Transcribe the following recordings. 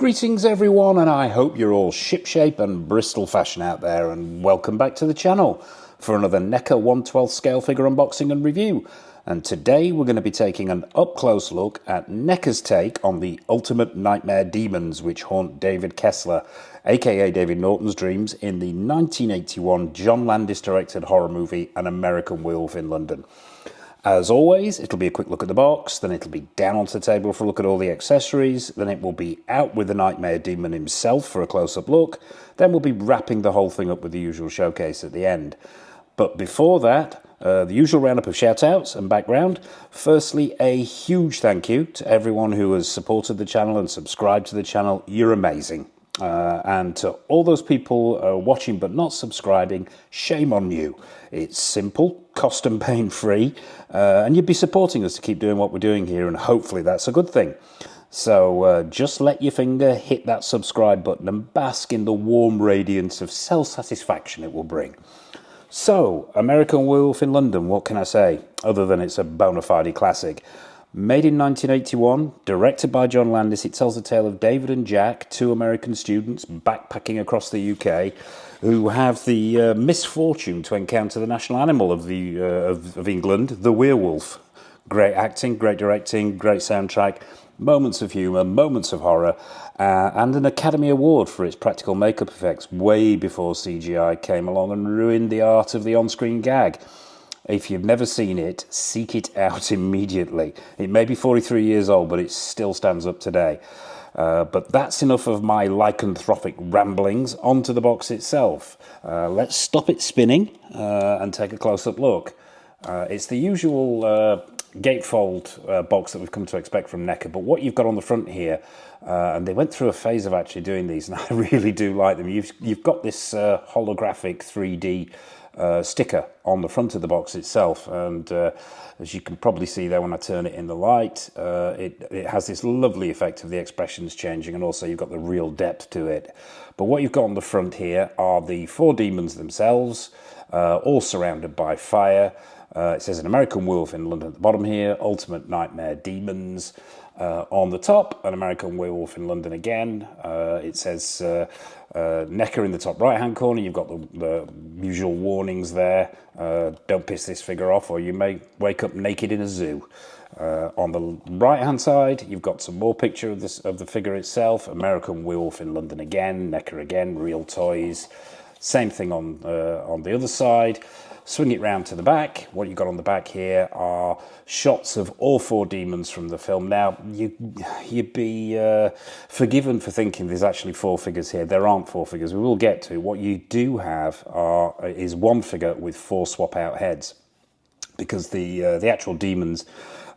Greetings everyone, and I hope you're all shipshape and Bristol fashion out there, and welcome back to the channel for another Neca 1/12 scale figure unboxing and review. And today we're going to be taking an up-close look at Neca's take on the ultimate nightmare demons which haunt David Kesslers, aka David Norton's dreams, in the 1981 John Landis directed horror movie An American Werewolf in London. As always, it'll be a quick look at the box, then it'll be down onto the table for a look at all the accessories, then it will be out with the Nightmare Demon himself for a close-up look, then we'll be wrapping the whole thing up with the usual showcase at the end. But before that, the usual roundup of shout-outs and background. Firstly, a huge thank you to everyone who has supported the channel and subscribed to the channel. You're amazing. And to all those people watching but not subscribing, shame on you. It's simple, cost and pain free, and you'd be supporting us to keep doing what we're doing here, and hopefully that's a good thing. So just let your finger hit that subscribe button and bask in the warm radiance of self-satisfaction it will bring. So, American Werewolf in London, what can I say, other than it's a bona fide classic. Made in 1981, directed by John Landis, it tells the tale of David and Jack, two American students backpacking across the UK, who have the misfortune to encounter the national animal of England, the werewolf. Great acting, great directing, great soundtrack, moments of humour, moments of horror, and an Academy Award for its practical makeup effects way before CGI came along and ruined the art of the on-screen gag. If you've never seen it, seek it out immediately. It may be 43 years old, but it still stands up today. But that's enough of my lycanthropic ramblings. Onto the box itself. Let's stop it spinning and take a close-up look. It's the usual gatefold box that we've come to expect from Neca, but what you've got on the front here, and they went through a phase of actually doing these, and I really do like them. You've got this holographic 3D sticker on the front of the box itself, and as you can probably see there when I turn it in the light, it has this lovely effect of the expressions changing, and also you've got the real depth to it. But what you've got on the front here are the four demons themselves, all surrounded by fire. It says An American Werewolf in London at the bottom here, Ultimate Nightmare Demons. On the top, An American Werewolf in London again. It says Neca in the top right-hand corner. You've got the usual warnings there. Don't piss this figure off or you may wake up naked in a zoo. On the right-hand side, you've got some more picture of the figure itself. American Werewolf in London again, Neca again, real toys. Same thing on the other side. Swing it round to the back. What you've got on the back here are shots of all four demons from the film. Now, you'd be forgiven for thinking there's actually four figures here. There aren't four figures. We will get to. What you do have is one figure with four swap-out heads, because the actual demons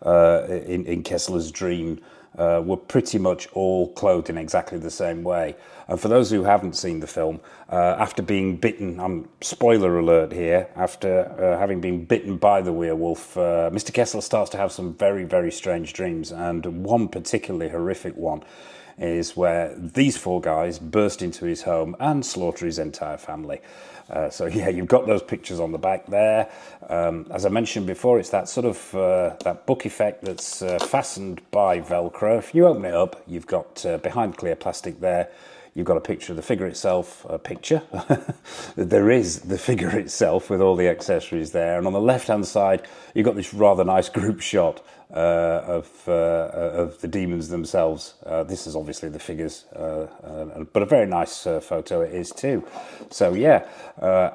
in Kesslers' dream were pretty much all clothed in exactly the same way. And for those who haven't seen the film, after being bitten, spoiler alert here, after having been bitten by the werewolf, Mr. Kesslers starts to have some very, very strange dreams, and one particularly horrific one is where these four guys burst into his home and slaughter his entire family. So yeah, you've got those pictures on the back there. As I mentioned before, it's that sort of that book effect that's fastened by Velcro. If you open it up, you've got behind clear plastic there, you've got a picture of the figure itself, there is the figure itself with all the accessories there. And on the left-hand side, you've got this rather nice group shot of the demons themselves. This is obviously the figures, but a very nice photo it is too. So yeah,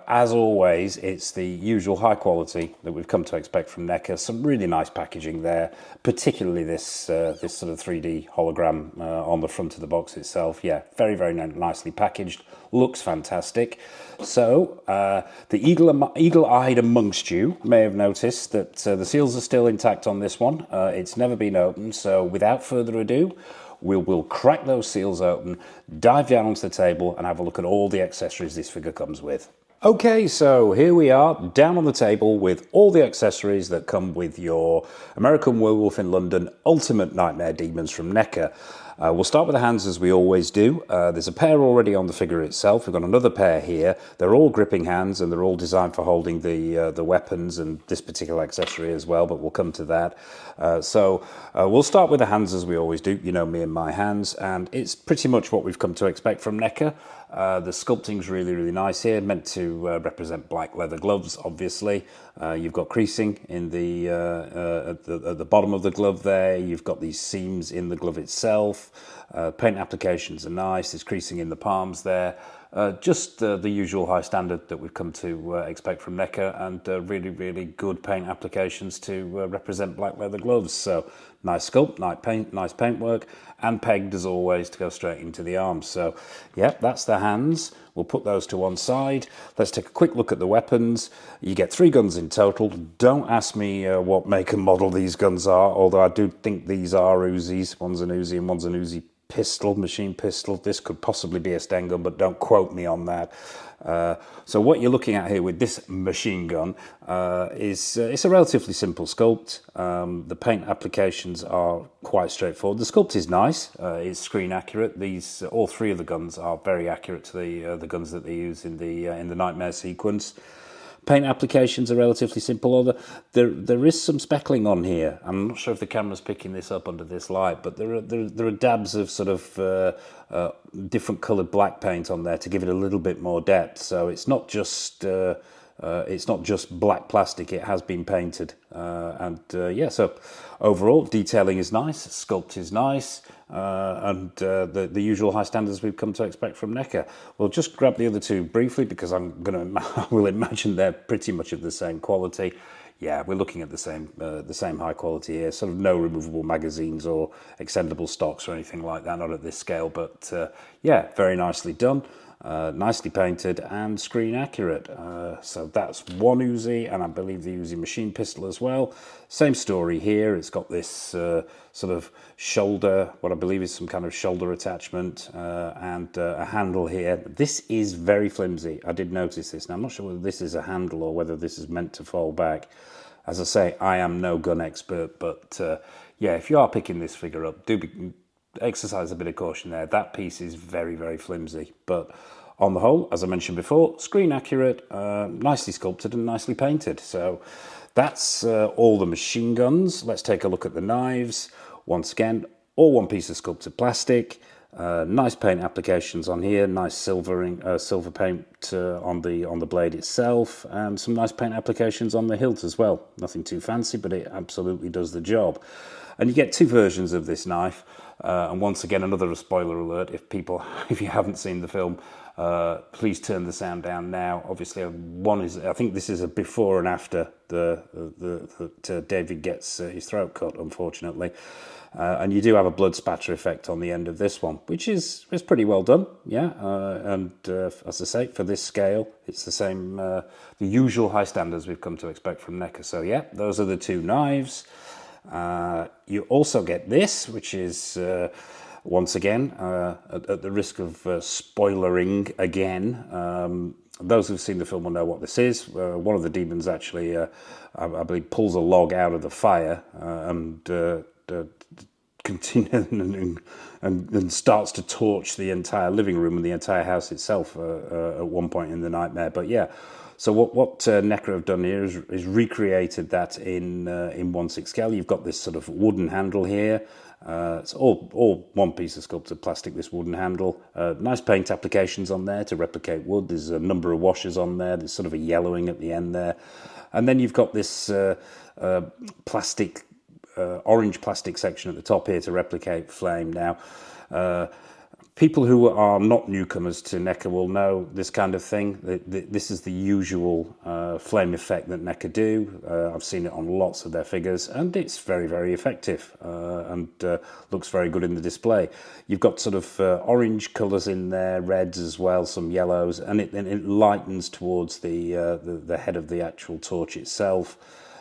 as always, it's the usual high quality that we've come to expect from Neca. Some really nice packaging there, particularly this sort of 3D hologram on the front of the box itself. Yeah, very, very nicely packaged, looks fantastic. So the eagle-eyed amongst you may have noticed that the seals are still intact on this one. It's never been opened, so without further ado, we'll crack those seals open, dive down onto the table, and have a look at all the accessories this figure comes with. Okay, so here we are, down on the table with all the accessories that come with your American Werewolf in London Ultimate Nightmare Demons from Neca. We'll start with the hands as we always do. There's a pair already on the figure itself. We've got another pair here. They're all gripping hands and they're all designed for holding the weapons and this particular accessory as well, but we'll come to that. We'll start with the hands as we always do. You know me and my hands, and it's pretty much what we've come to expect from Neca. The sculpting's really, really nice here, meant to represent black leather gloves, obviously. You've got creasing in at the bottom of the glove there. You've got these seams in the glove itself. Paint applications are nice. There's creasing in the palms there. Just the usual high standard that we've come to expect from Neca, and really, really good paint applications to represent black leather gloves. So nice sculpt, nice paintwork, and pegged as always to go straight into the arms. So yeah, that's the hands. We'll put those to one side. Let's take a quick look at the weapons. You get 3 guns in total. Don't ask me what make and model these guns are, although I do think these are Uzis. One's an Uzi and one's an Uzi pistol, machine pistol. This could possibly be a Sten gun, but don't quote me on that. So what you're looking at here with this machine gun is it's a relatively simple sculpt. The paint applications are quite straightforward. The sculpt is nice. It's screen accurate. All 3 of the guns are very accurate to the guns that they use in the Nightmare sequence. Paint applications are relatively simple, although there is some speckling on here. I'm not sure if the camera's picking this up under this light, but there are dabs of sort of different coloured black paint on there to give it a little bit more depth. So it's not just black plastic; it has been painted. Yeah, so overall detailing is nice, sculpt is nice. The usual high standards we've come to expect from Neca. We'll just grab the other 2 briefly because I will imagine they're pretty much of the same quality. Yeah, we're looking at the same high quality here. Sort of no removable magazines or extendable stocks or anything like that. Not at this scale, but yeah, very nicely done. Nicely painted and screen accurate. So that's one Uzi, and I believe the Uzi machine pistol as well. Same story here. It's got this sort of shoulder, what I believe is some kind of shoulder attachment, and a handle here. This is very flimsy. I did notice this. Now, I'm not sure whether this is a handle or whether this is meant to fall back. As I say, I am no gun expert, but yeah, if you are picking this figure up, exercise a bit of caution there. That piece is very, very flimsy, but on the whole, as I mentioned before, screen accurate, nicely sculpted and nicely painted. So that's all the machine guns. Let's take a look at the knives. Once again, all one piece of sculpted plastic. Nice paint applications on here, nice silver paint on the blade itself, and some nice paint applications on the hilt as well. Nothing too fancy, but it absolutely does the job. And you get 2 versions of this knife. And once again, another spoiler alert. If you haven't seen the film, please turn the sound down now. Obviously, I think this is a before and after that David gets his throat cut, unfortunately. And you do have a blood spatter effect on the end of this one, which is pretty well done, yeah. As I say, for this scale, it's the same, the usual high standards we've come to expect from Neca. So yeah, those are the 2 knives. You also get this, which is once again at the risk of spoilering again. Those who've seen the film will know what this is. One of the demons actually, I believe, pulls a log out of the fire and continues and starts to torch the entire living room and the entire house itself at one point in the nightmare. But yeah. So what Neca have done here is recreated that in 1/6 scale. You've got this sort of wooden handle here. It's all one piece of sculpted plastic, this wooden handle. Nice paint applications on there to replicate wood. There's a number of washes on there. There's sort of a yellowing at the end there. And then you've got this orange plastic section at the top here to replicate flame. Now, people who are not newcomers to Neca will know this kind of thing. This is the usual flame effect that Neca do. I've seen it on lots of their figures, and it's very, very effective and looks very good in the display. You've got sort of orange colours in there, reds as well, some yellows, and it lightens towards the head of the actual torch itself.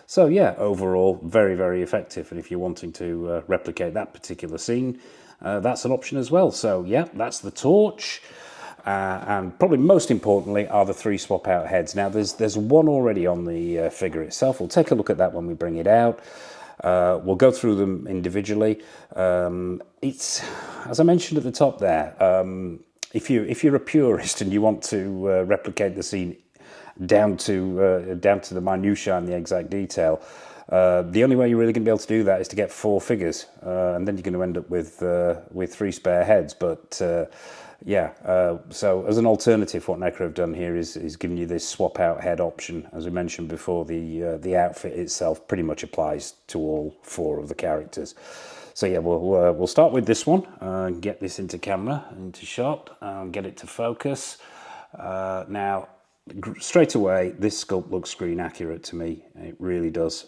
So yeah, overall, very, very effective. And if you're wanting to replicate that particular scene, that's an option as well. So yeah, that's the torch. And probably most importantly are the 3 swap out heads. Now there's one already on the figure itself. We'll take a look at that when we bring it out. We'll go through them individually. It's, as I mentioned at the top there, if you're a purist and you want to replicate the scene down to the minutiae and the exact detail, the only way you're really going to be able to do that is to get 4 figures, and then you're going to end up with 3 spare heads. But so as an alternative, what Neca have done here is giving you this swap out head option. As we mentioned before, the outfit itself pretty much applies to all 4 of the characters. So yeah, we'll start with this one, get this into camera, into shot, get it to focus. Now, straight away, this sculpt looks screen accurate to me. It really does.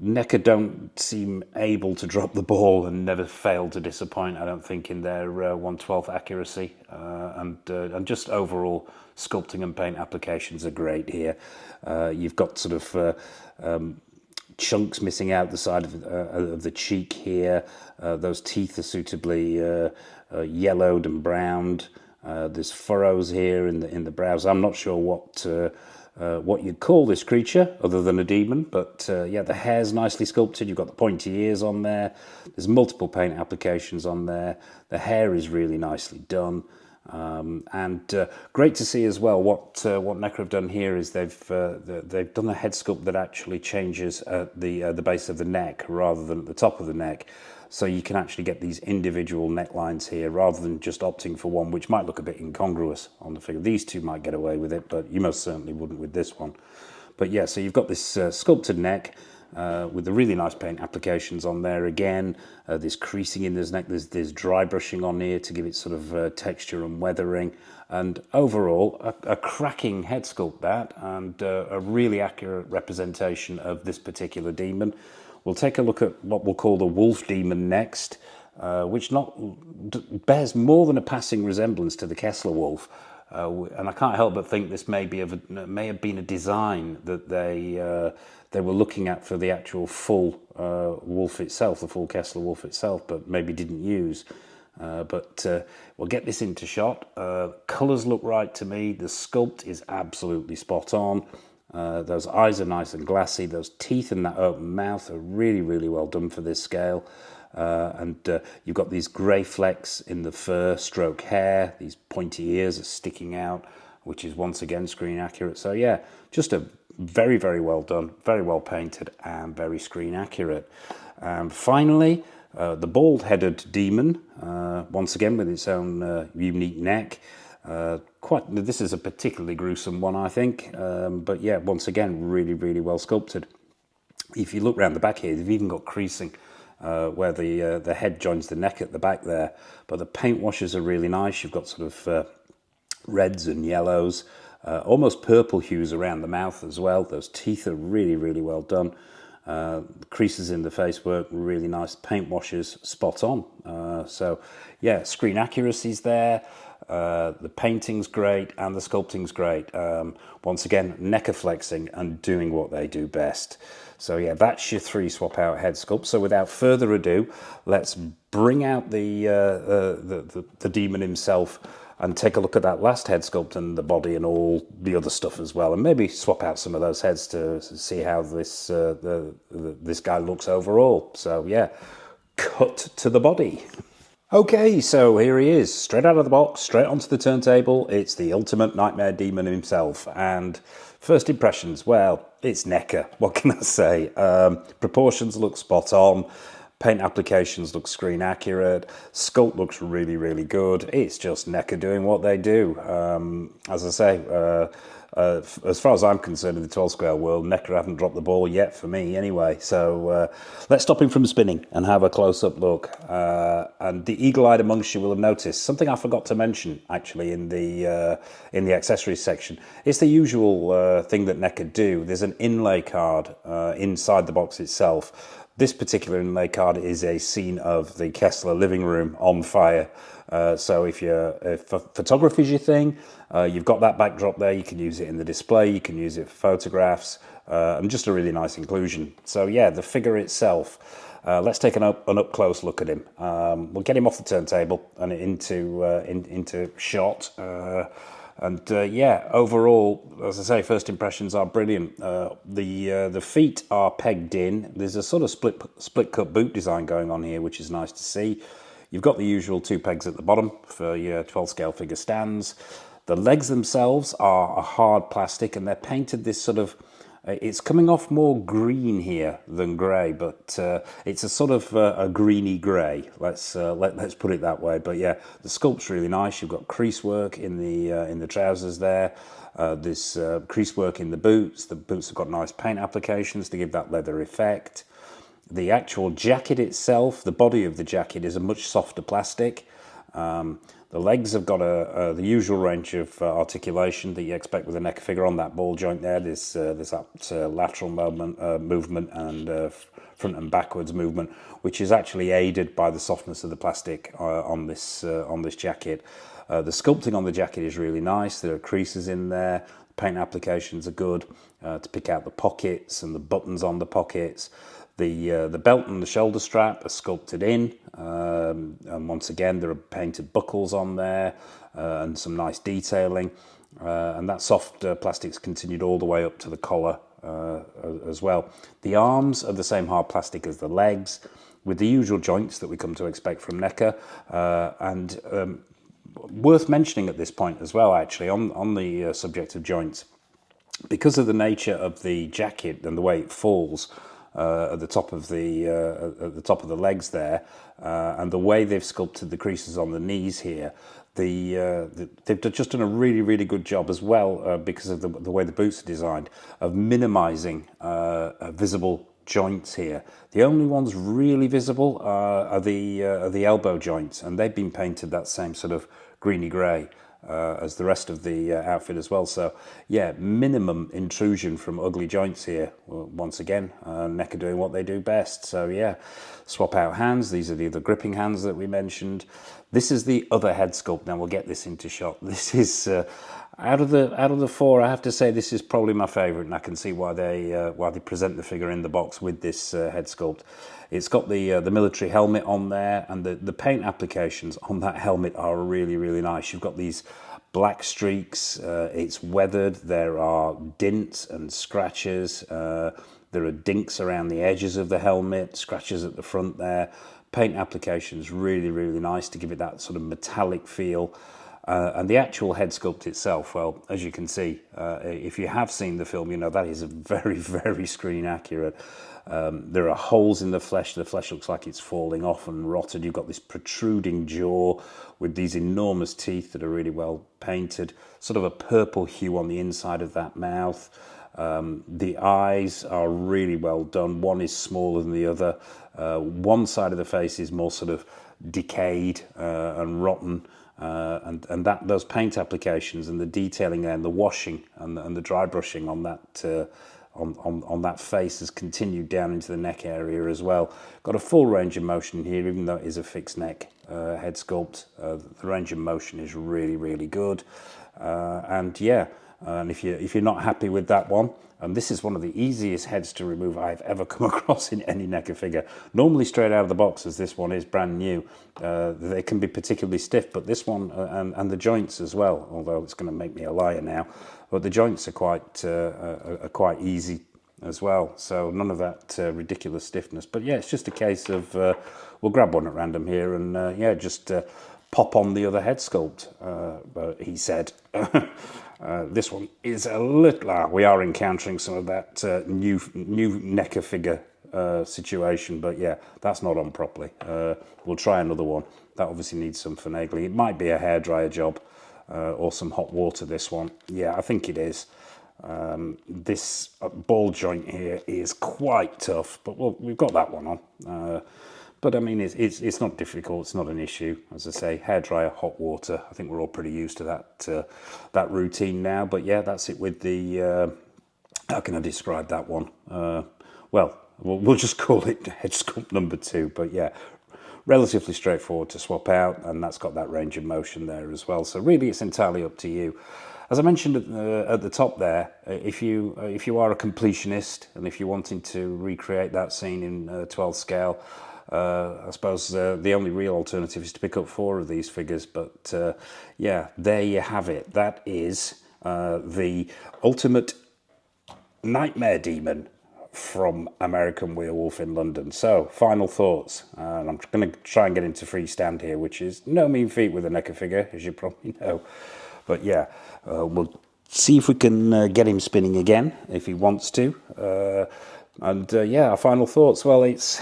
Neca don't seem able to drop the ball and never fail to disappoint, I don't think, in their 1/12 accuracy. And just overall sculpting and paint applications are great here. You've got sort of chunks missing out the side of the cheek here. Those teeth are suitably yellowed and browned. There's furrows here in the brows. I'm not sure what you'd call this creature other than a demon, but yeah, the hair's nicely sculpted. You've got the pointy ears on there. There's multiple paint applications on there. The hair is really nicely done. And great to see as well what Neca have done here is they've done a head sculpt that actually changes at the base of the neck rather than at the top of the neck, so you can actually get these individual necklines here rather than just opting for one which might look a bit incongruous on the figure. These two might get away with it, but you most certainly wouldn't with this one. But yeah, so you've got this sculpted neck with the really nice paint applications on there again. There's creasing in this neck, there's dry brushing on here to give it sort of texture and weathering. And overall, a cracking head sculpt that, and a really accurate representation of this particular demon. We'll take a look at what we'll call the wolf demon next, which bears more than a passing resemblance to the Kessler wolf. And I can't help but think this may have been a design that they were looking at for the actual full wolf itself, the full Kessler wolf itself, but maybe didn't use. But we'll get this into shot. Colours look right to me. The sculpt is absolutely spot on. Those eyes are nice and glassy. Those teeth and that open mouth are really, really well done for this scale. And you've got these grey flecks in the fur stroke hair. These pointy ears are sticking out, which is once again screen accurate. So yeah, just a very, very well done, very well painted, and very screen accurate. Finally, the bald-headed demon, once again with its own unique neck. This is a particularly gruesome one, I think, but yeah, once again, really, really well sculpted. If you look around the back here, they've even got creasing where the head joins the neck at the back there. But the paint washes are really nice. You've got sort of reds and yellows, almost purple hues around the mouth as well. Those teeth are really, really well done. The creases in the face work really nice. Paint washes spot on. So yeah, screen accuracy's there. The painting's great and the sculpting's great. Once again, Neca flexing and doing what they do best. So yeah, that's your 3 swap out head sculpt. So without further ado, let's bring out the demon himself and take a look at that last head sculpt and the body and all the other stuff as well, and maybe swap out some of those heads to see how this guy looks overall. So yeah, cut to the body. Okay, so here he is, straight out of the box, straight onto the turntable. It's the ultimate nightmare demon himself. And first impressions, well, it's Neca. What can I say? Proportions look spot on. Paint applications look screen accurate. Sculpt looks really, really good. It's just Neca doing what they do. As I say, as far as I'm concerned in the 12 scale world, Neca haven't dropped the ball yet for me anyway. So let's stop him from spinning and have a close-up look. And the eagle-eyed amongst you will have noticed something I forgot to mention actually in the accessories section. It's the usual thing that Neca do. There's an inlay card inside the box itself. This particular inlay card is a scene of the Kessler living room on fire. So if photography is your thing, you've got that backdrop there. You can use it in the display. You can use it for photographs, and just a really nice inclusion. So yeah, the figure itself. Let's take an up close look at him. We'll get him off the turntable and into shot. And yeah, overall, as I say, first impressions are brilliant. The feet are pegged in. There's a sort of split cut boot design going on here, which is nice to see. You've got the usual 2 pegs at the bottom for your 12 scale figure stands. The legs themselves are a hard plastic, and they're painted this sort of, it's coming off more green here than grey, but it's a sort of a greeny grey. Let's put it that way. But yeah, the sculpt's really nice. You've got crease work in the trousers there. This crease work in the boots. The boots have got nice paint applications to give that leather effect. The actual jacket itself, the body of the jacket is a much softer plastic. The legs have got the usual range of articulation that you expect with a Neca figure on that ball joint there. There's that lateral movement and front and backwards movement, which is actually aided by the softness of the plastic on this jacket. The sculpting on the jacket is really nice. There are creases in there. Paint applications are good to pick out the pockets and the buttons on the pockets. The belt and the shoulder strap are sculpted in, and once again there are painted buckles on there and some nice detailing, and that soft plastic's continued all the way up to the collar as well. The arms are the same hard plastic as the legs, with the usual joints that we come to expect from Neca, and worth mentioning at this point as well, actually, on the subject of joints, because of the nature of the jacket and the way it falls at the top of the legs there, and the way they've sculpted the creases on the knees here, they've just done a really good job as well, because of the way the boots are designed, of minimising visible joints here. The only ones really visible are the elbow joints, and they've been painted that same sort of greeny grey as the rest of the outfit as well. So yeah, minimum intrusion from ugly joints here. Once again, Neca doing what they do best. So yeah, swap out hands. These are the gripping hands that we mentioned. This is the other head sculpt. Now we'll get this into shot. This is out of the 4, I have to say this is probably my favourite, and I can see why they present the figure in the box with this head sculpt. It's got the military helmet on there, and the paint applications on that helmet are really nice. You've got these black streaks. It's weathered. There are dints and scratches. There are dinks around the edges of the helmet, scratches at the front there. Paint applications really nice to give it that sort of metallic feel. And the actual head sculpt itself, well, as you can see, if you have seen the film, you know that is very screen accurate. There are holes in the flesh. The flesh looks like it's falling off and rotted. You've got this protruding jaw with these enormous teeth that are really well painted. Sort of a purple hue on the inside of that mouth. The eyes are really well done. One is smaller than the other. One side of the face is more sort of decayed and rotten. And those paint applications and the detailing and the washing and the dry brushing on that on that face has continued down into the neck area as well. Got a full range of motion here, even though it is a fixed neck head sculpt. The range of motion is really good, and yeah. And if you're not happy with that one, and this is one of the easiest heads to remove I've ever come across in any Neca figure. Normally straight out of the box, as this one is brand new, they can be particularly stiff, but this one and the joints as well. Although it's going to make me a liar now, but the joints are quite easy as well. So none of that ridiculous stiffness. But yeah, it's just a case of we'll grab one at random here and yeah, just pop on the other head sculpt. But he said. This one is a little... we are encountering some of that new Neca figure situation, but yeah, that's not on properly. We'll try another one. That obviously needs some finagling. It might be a hairdryer job or some hot water, this one. Yeah, I think it is. This ball joint here is quite tough, but we've got that one on. But I mean, it's not difficult. It's not an issue. As I say, hairdryer, hot water. I think we're all pretty used to that routine now. But yeah, that's it with the. How can I describe that one? Well, we'll just call it head sculpt number 2. But yeah, relatively straightforward to swap out, and that's got that range of motion there as well. So really, it's entirely up to you. As I mentioned at the top there, if you are a completionist and if you're wanting to recreate that scene in 12 scale. I suppose the only real alternative is to pick up 4 of these figures, but yeah, there you have it. That is the ultimate nightmare demon from American Werewolf in London. So, final thoughts. And I'm going to try and get into freestand here, which is no mean feat with a Neca figure, as you probably know. But yeah, we'll see if we can get him spinning again, if he wants to. Yeah, our final thoughts. Well, it's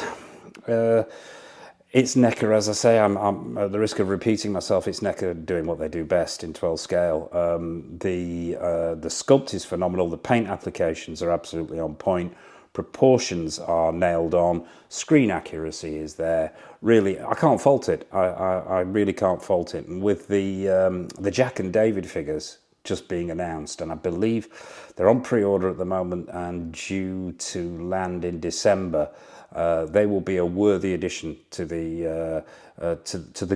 Neca, as I say. I'm at the risk of repeating myself. It's Neca doing what they do best in 12 scale. The sculpt is phenomenal. The paint applications are absolutely on point. Proportions are nailed on. Screen accuracy is there. Really, I can't fault it. I really can't fault it. And with the Jack and David figures just being announced, and I believe they're on pre-order at the moment and due to land in December. They will be a worthy addition to the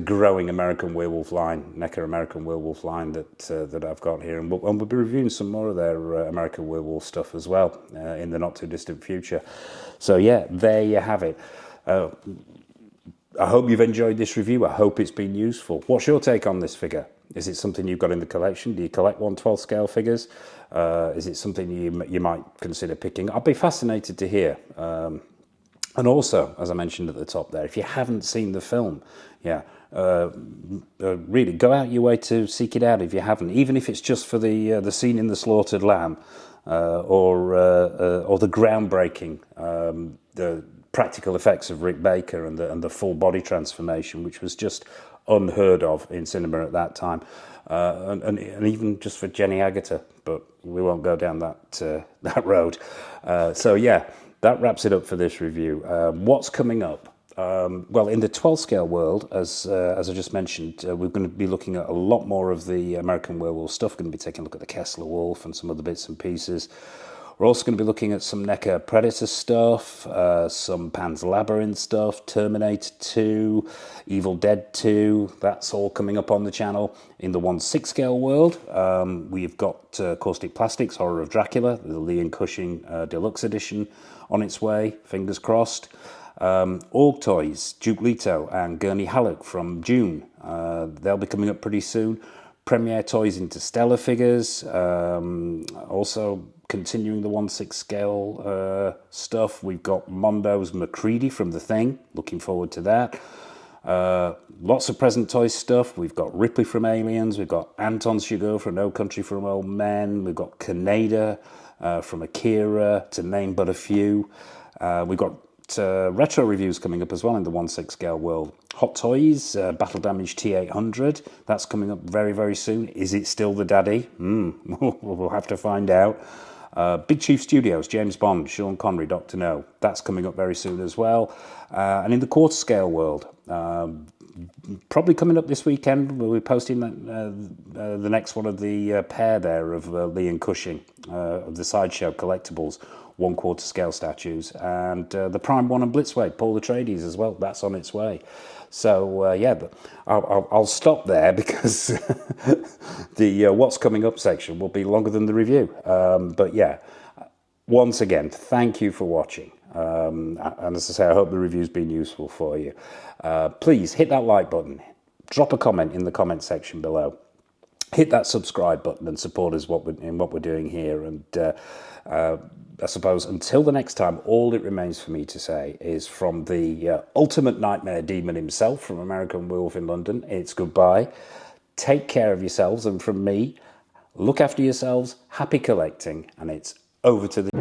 growing American Werewolf line, Neca American Werewolf line that I've got here, and we'll be reviewing some more of their American Werewolf stuff as well in the not too distant future. So yeah, there you have it. I hope you've enjoyed this review. I hope it's been useful. What's your take on this figure? Is it something you've got in the collection? Do you collect 1/12 scale figures? Is it something you might consider picking? I'd be fascinated to hear. And also, as I mentioned at the top there, if you haven't seen the film, yeah, really go out your way to seek it out if you haven't, even if it's just for the scene in the slaughtered lamb, or the groundbreaking, the practical effects of Rick Baker and the full body transformation, which was just unheard of in cinema at that time, and even just for Jenny Agutter, but we won't go down that road. So yeah. That wraps it up for this review. What's coming up? Well, in the 12 scale world, as I just mentioned, we're going to be looking at a lot more of the American Werewolf stuff. We're going to be taking a look at the Kessler Wolf and some other bits and pieces. We're also going to be looking at some Neca Predator stuff, some Pan's Labyrinth stuff, Terminator 2, Evil Dead 2. That's all coming up on the channel. In the 1/6 scale world, we've got Caustic Plastics, Horror of Dracula, the Lee and Cushing Deluxe Edition on its way, fingers crossed. Org Toys, Duke Leto and Gurney Halleck from June. They'll be coming up pretty soon. Premiere Toys Interstellar figures. Also continuing the 1/6 scale stuff. We've got Mondo's McCready from The Thing. Looking forward to that. Lots of present toys stuff. We've got Ripley from Aliens. We've got Anton Chigurh from No Country for Old Men. We've got Kaneda from Akira, to name but a few. We've got retro reviews coming up as well in the 1/6 scale world. Hot Toys, Battle Damage T800. That's coming up very, very soon. Is it still the daddy? We'll have to find out. Big Chief Studios, James Bond, Sean Connery, Dr. No. That's coming up very soon as well. And in the quarter scale world, probably coming up this weekend, we'll be posting the next one of the pair there of Lee and Cushing, of the Sideshow collectibles, 1/4 scale statues, and the Prime 1 and Blitzway, Paul Atreides as well. That's on its way. So yeah, I'll stop there because the what's coming up section will be longer than the review. But yeah, once again, thank you for watching. And as I say, I hope the review's been useful for you. Please hit that like button, drop a comment in the comment section below, hit that subscribe button and support us in what we're doing here. And I suppose until the next time, all it remains for me to say is, from the ultimate nightmare demon himself, from American Werewolf in London, it's goodbye. Take care of yourselves, and from me, look after yourselves, happy collecting, and it's over to the